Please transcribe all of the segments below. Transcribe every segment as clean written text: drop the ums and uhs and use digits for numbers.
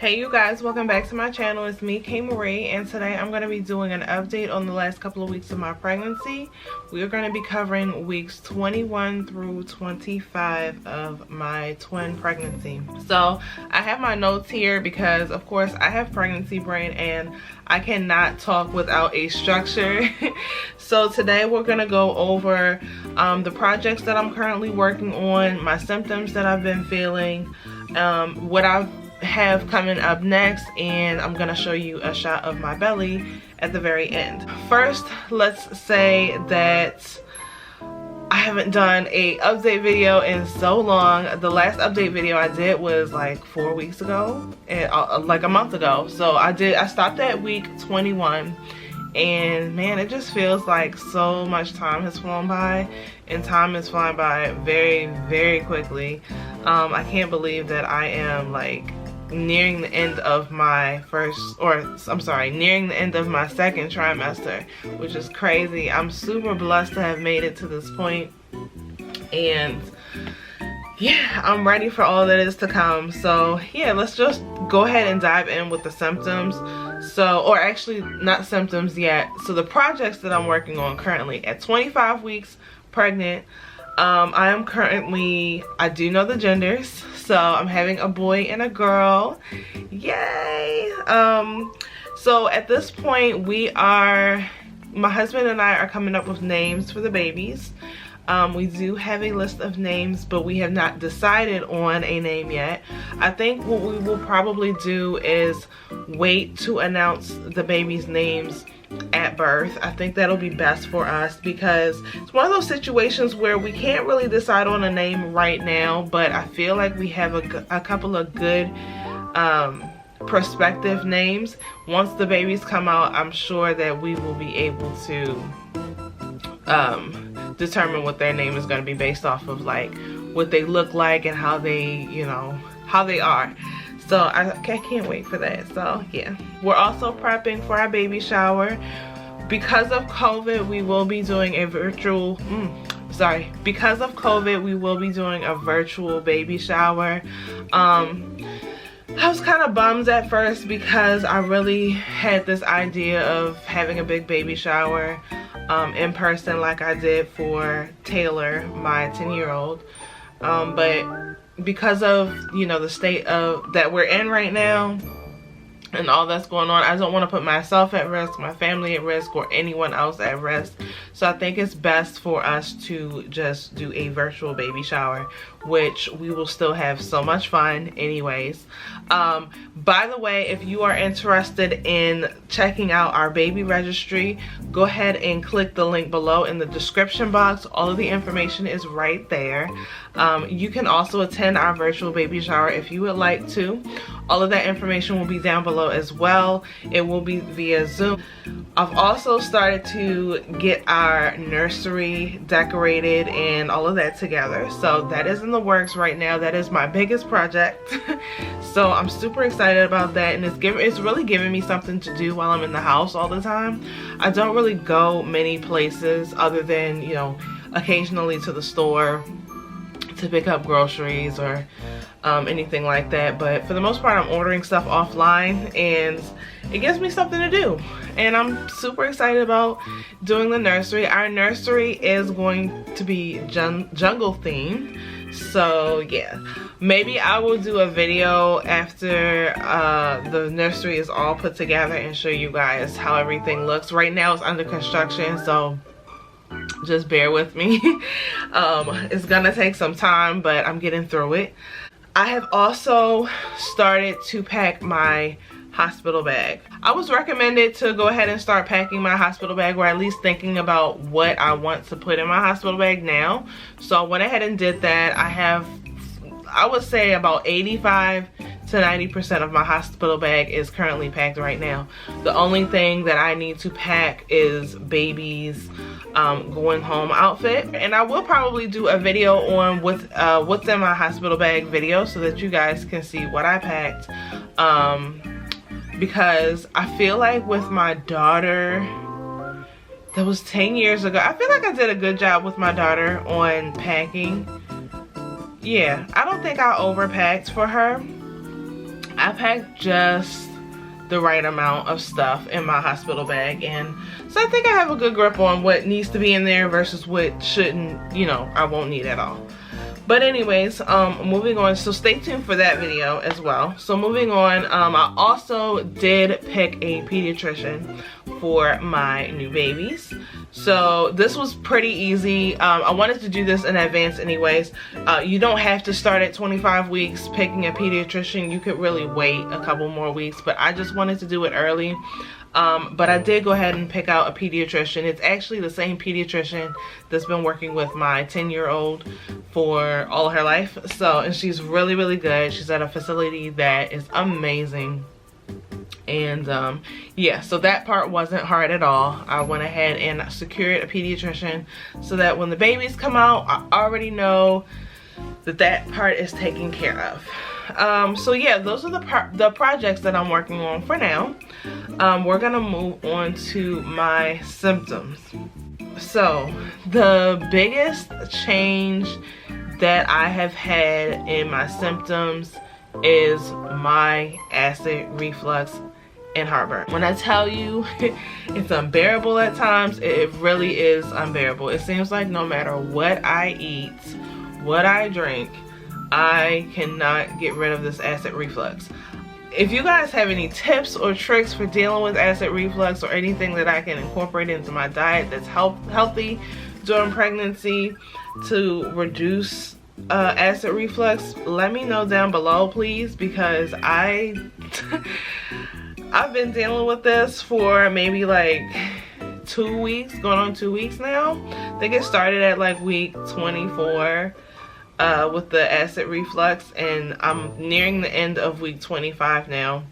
Hey you guys, welcome back to my channel. It's me, K Marie, and today I'm going to be doing an update on the last couple of weeks of my pregnancy. We are going to be covering weeks 21 through 25 of my twin pregnancy. So I have my notes here because of course I have pregnancy brain and I cannot talk without a structure. So today we're going to go over the projects that I'm currently working on, my symptoms that I've been feeling, what I have coming up next, and I'm gonna show you a shot of my belly at the very end. First, let's say that I haven't done a update video in so long. The last update video I did was like 4 weeks ago, and like a month ago. So I stopped at week 21, and man, it just feels like so much time has flown by, and time is flying by very, very quickly. I can't believe that I am like nearing the end of my nearing the end of my second trimester, which is crazy. I'm super blessed to have made it to this point, and yeah, I'm ready for all that is to come. So yeah, let's just go ahead and dive in with the symptoms. So, or actually not symptoms yet. So the projects that I'm working on currently at 25 weeks pregnant, I am currently, I do know the genders, so I'm having a boy and a girl. Yay! So at this point my husband and I are coming up with names for the babies. We do have a list of names, but we have not decided on a name yet. I think what we will probably do is wait to announce the baby's names at birth. I think that'll be best for us because it's one of those situations where we can't really decide on a name right now, but I feel like we have a couple of good prospective names. Once the babies come out, I'm sure that we will be able to determine what their name is going to be based off of like what they look like and how they, you know, how they are. So I can't wait for that. So yeah, we're also prepping for our baby shower. Because of COVID, we will be doing a virtual because of COVID, we will be doing a virtual baby shower. I was kind of bummed at first because I really had this idea of having a big baby shower in person like I did for Taylor, my 10-year-old. But because of, you know, the state of that we're in right now and all that's going on, I don't want to put myself at risk, my family at risk, or anyone else at risk. So I think it's best for us to just do a virtual baby shower, which we will still have so much fun anyways. By the way, if you are interested in checking out our baby registry, go ahead and click the link below in the description box. All of the information is right there. You can also attend our virtual baby shower if you would like to. All of that information will be down below as well. It will be via Zoom. I've also started to get our nursery decorated and all of that together. So that is in the works right now. That is my biggest project. So I'm super excited about that, and it's really giving me something to do while I'm in the house all the time. I don't really go many places other than, you know, occasionally to the store to pick up groceries or anything like that, but for the most part I'm ordering stuff offline, and it gives me something to do, and I'm super excited about doing the nursery. Our nursery is going to be jungle themed, so yeah, maybe I will do a video after the nursery is all put together and show you guys how everything looks. Right now it's under construction, so just bear with me. It's gonna take some time, but I'm getting through it. I have also started to pack my hospital bag. I was recommended to go ahead and start packing my hospital bag, or at least thinking about what I want to put in my hospital bag now. So I went ahead and did that. I have, I would say, about 85 to 90% of my hospital bag is currently packed right now. The only thing that I need to pack is baby's going home outfit, and I will probably do a video on what's in my hospital bag video so that you guys can see what I packed, because I feel like with my daughter, that was 10 years ago, I feel like I did a good job with my daughter on packing. Yeah, I don't think I overpacked for her. I packed just the right amount of stuff in my hospital bag, and so I think I have a good grip on what needs to be in there versus what shouldn't, you know, I won't need at all. But anyways, moving on, so stay tuned for that video as well. So moving on, I also did pick a pediatrician for my new babies. So this was pretty easy. I wanted to do this in advance anyways. You don't have to start at 25 weeks picking a pediatrician. You could really wait a couple more weeks, but I just wanted to do it early. But I did go ahead and pick out a pediatrician. It's actually the same pediatrician that's been working with my 10-year-old for all her life. So, and she's really, really good. She's at a facility that is amazing. And yeah, so that part wasn't hard at all. I went ahead and secured a pediatrician so that when the babies come out, I already know that that part is taken care of. So yeah, those are the projects that I'm working on for now. We're gonna move on to my symptoms. So the biggest change that I have had in my symptoms is my acid reflux and heartburn. When I tell you it's unbearable at times, it really is unbearable. It seems like no matter what I eat, what I drink, I cannot get rid of this acid reflux. If you guys have any tips or tricks for dealing with acid reflux, or anything that I can incorporate into my diet that's healthy during pregnancy to reduce acid reflux, let me know down below, please, because I've been dealing with this for maybe like 2 weeks, going on 2 weeks now. I think it started at like week 24 with the acid reflux, and I'm nearing the end of week 25 now,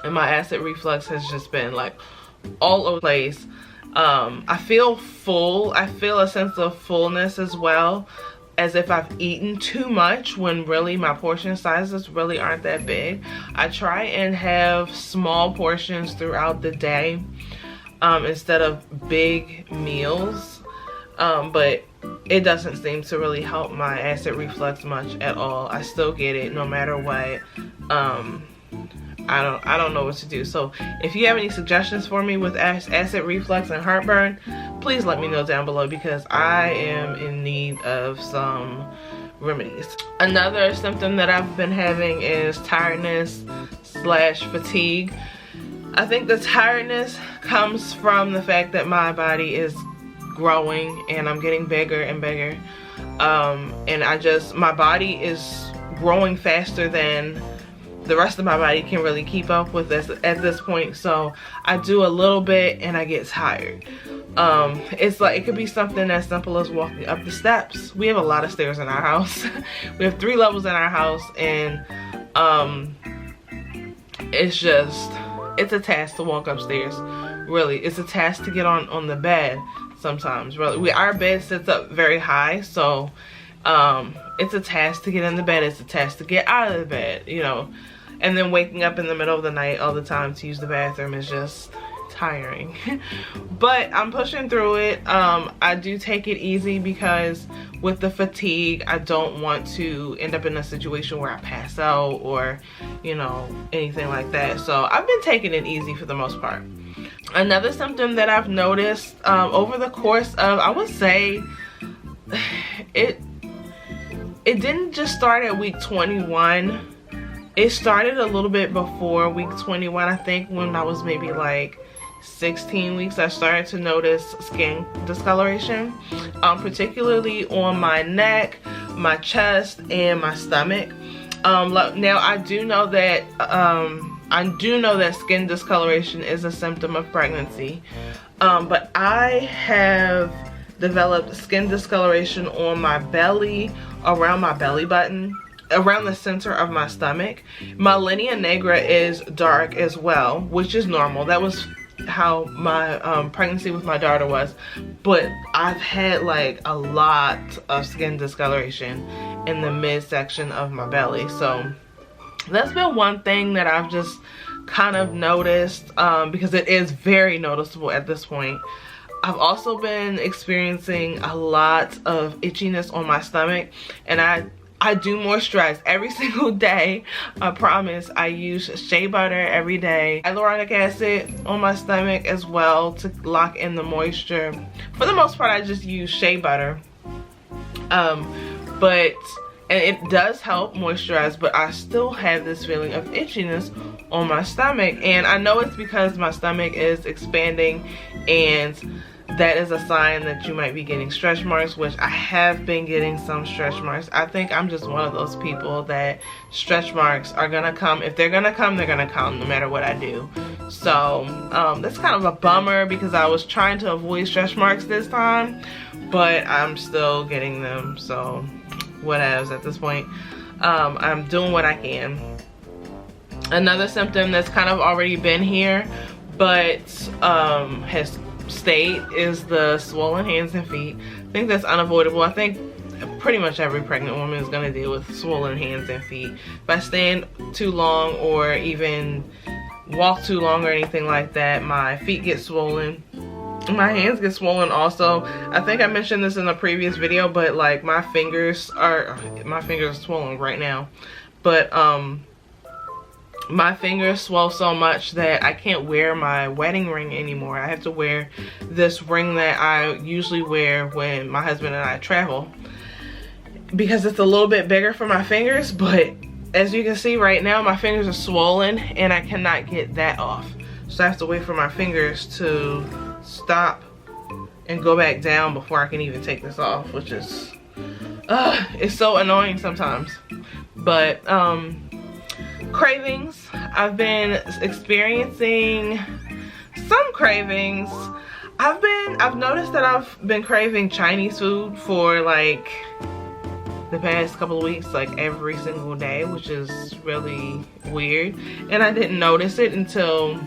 and my acid reflux has just been like all over the place. I feel full. I feel a sense of fullness as well, as if I've eaten too much, when really my portion sizes really aren't that big. I try and have small portions throughout the day instead of big meals, but it doesn't seem to really help my acid reflux much at all. I still get it no matter what. I don't know what to do. So if you have any suggestions for me with acid reflux and heartburn, please let me know down below, because I am in need of some remedies. Another symptom that I've been having is tiredness / fatigue. I think the tiredness comes from the fact that my body is growing and I'm getting bigger and bigger. And my body is growing faster than the rest of my body can really keep up with this at this point. So I do a little bit and I get tired. It's like, it could be something as simple as walking up the steps. We have a lot of stairs in our house. We have 3 levels in our house, and it's a task to walk upstairs. Really, it's a task to get on the bed sometimes. Really, our bed sits up very high, so it's a task to get in the bed. It's a task to get out of the bed, you know. And then waking up in the middle of the night all the time to use the bathroom is just tiring. But I'm pushing through it. I do take it easy, because with the fatigue, I don't want to end up in a situation where I pass out or, you know, anything like that. So I've been taking it easy for the most part. Another symptom that I've noticed over the course of, I would say, it didn't just start at week 21. It started a little bit before week 21. I think when I was maybe like 16 weeks, I started to notice skin discoloration, particularly on my neck, my chest, and my stomach. Now I do know that skin discoloration is a symptom of pregnancy, but I have developed skin discoloration on my belly, around my belly button, around the center of my stomach. My linea nigra is dark as well, which is normal. That was how my pregnancy with my daughter was. But I've had like a lot of skin discoloration in the midsection of my belly. So that's been one thing that I've just kind of noticed, because it is very noticeable at this point. I've also been experiencing a lot of itchiness on my stomach, and I do moisturize every single day. I promise. I use shea butter every day. Hyaluronic acid on my stomach as well to lock in the moisture. For the most part, I just use shea butter. And it does help moisturize, but I still have this feeling of itchiness on my stomach. And I know it's because my stomach is expanding, and that is a sign that you might be getting stretch marks, which I have been getting some stretch marks. I think I'm just one of those people that stretch marks are gonna come. If they're gonna come, they're gonna come no matter what I do. So that's kind of a bummer because I was trying to avoid stretch marks this time, but I'm still getting them. So whatevs at this point. I'm doing what I can. Another symptom that's kind of already been here but has stayed is the swollen hands and feet. I think that's unavoidable. I think pretty much every pregnant woman is going to deal with swollen hands and feet. If I stand too long or even walk too long or anything like that, my feet get swollen. My hands get swollen also. I think I mentioned this in a previous video, but like my fingers are swollen right now. But my fingers swell so much that I can't wear my wedding ring anymore. I have to wear this ring that I usually wear when my husband and I travel, because it's a little bit bigger for my fingers. But as you can see right now, my fingers are swollen and I cannot get that off. So I have to wait for my fingers to stop and go back down before I can even take this off, which is it's so annoying sometimes. But cravings, I've been experiencing some cravings. I've noticed that I've been craving Chinese food for like the past couple of weeks, like every single day, which is really weird. And I didn't notice it until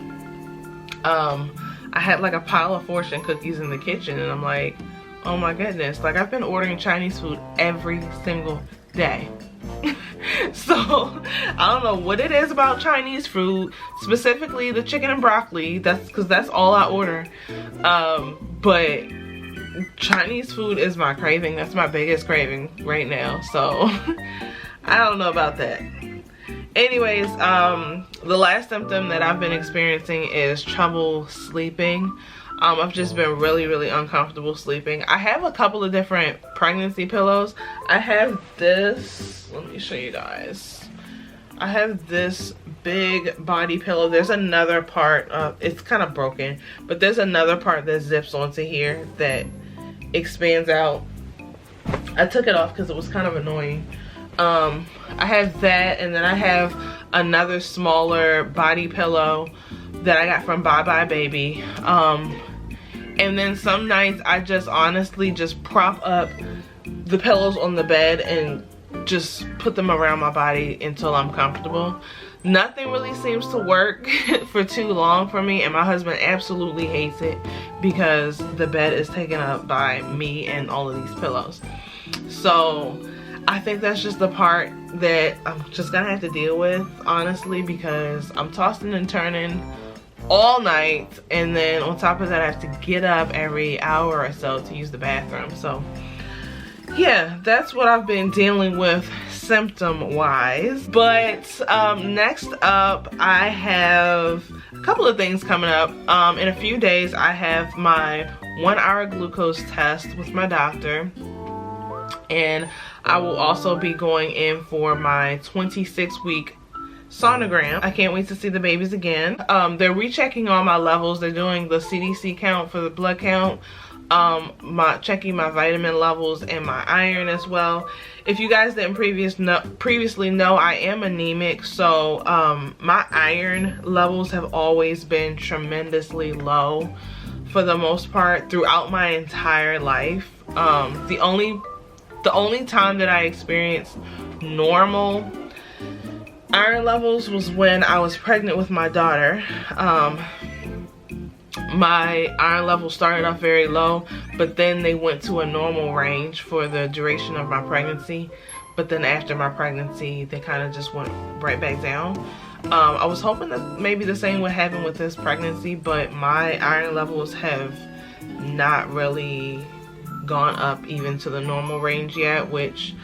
I had like a pile of fortune cookies in the kitchen, and I'm like, oh my goodness, like I've been ordering Chinese food every single day. So I don't know what it is about Chinese food, specifically the chicken and broccoli. That's because that's all I order. But Chinese food is my craving. That's my biggest craving right now. So I don't know about that. Anyways, the last symptom that I've been experiencing is trouble sleeping. I've just been really uncomfortable sleeping. I have a couple of different pregnancy pillows. I have this, let me show you guys. I have this big body pillow. There's another part, it's kind of broken, but there's another part that zips onto here that expands out. I took it off because it was kind of annoying. I have that, and then I have another smaller body pillow that I got from Baby. And then some nights I just honestly just prop up the pillows on the bed and just put them around my body until I'm comfortable. Nothing really seems to work for too long for me, and my husband absolutely hates it because the bed is taken up by me and all of these pillows. So I think that's just the part that I'm just gonna have to deal with, honestly, because I'm tossing and turning all night, and then on top of that I have to get up every hour or so to use the bathroom. So yeah, that's what I've been dealing with symptom wise. But next up, I have a couple of things coming up. In a few days I have my 1-hour glucose test with my doctor, and I will also be going in for my 26-week sonogram. I can't wait to see the babies again. They're rechecking all my levels. They're doing the CDC count for the blood count, checking my vitamin levels and my iron as well. If you guys didn't previously know, I am anemic, so my iron levels have always been tremendously low for the most part throughout my entire life. The only time that I experienced normal iron levels was when I was pregnant with my daughter. My iron levels started off very low, but then they went to a normal range for the duration of my pregnancy. But then after my pregnancy, they kind of just went right back down. I was hoping that maybe the same would happen with this pregnancy, but my iron levels have not really gone up even to the normal range yet, which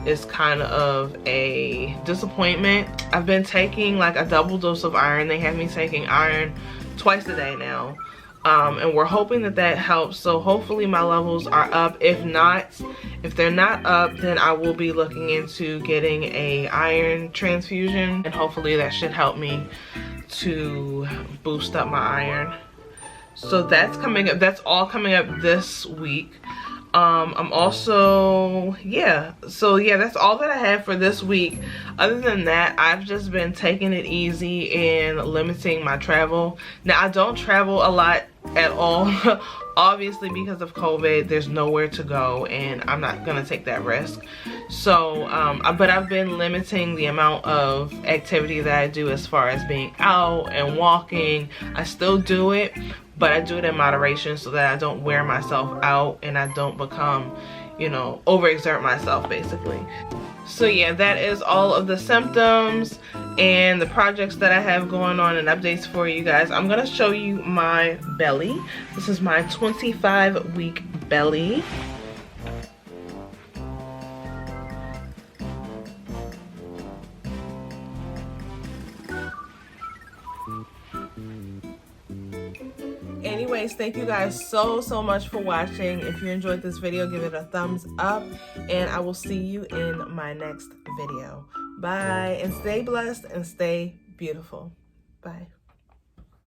is kind of a disappointment. I've been taking like a double dose of iron. They have me taking iron twice a day now. And we're hoping that that helps. So hopefully my levels are up. If they're not up, then I will be looking into getting a iron transfusion, and hopefully that should help me to boost up my iron. So that's coming up. That's all coming up this week. I'm also, so that's all that I have for this week. Other than that, I've just been taking it easy and limiting my travel. Now, I don't travel a lot at all. Obviously, because of COVID, there's nowhere to go, and I'm not gonna take that risk. So, but I've been limiting the amount of activity that I do as far as being out and walking. I still do it, but I do it in moderation so that I don't wear myself out and I don't become, you know, overexert myself basically. So yeah, that is all of the symptoms and the projects that I have going on and updates for you guys. I'm gonna show you my belly. This is my 25-week belly. Anyways, thank you guys so much for watching. If you enjoyed this video, give it a thumbs up, and I will see you in my next video. Bye, and stay blessed and stay beautiful. Bye.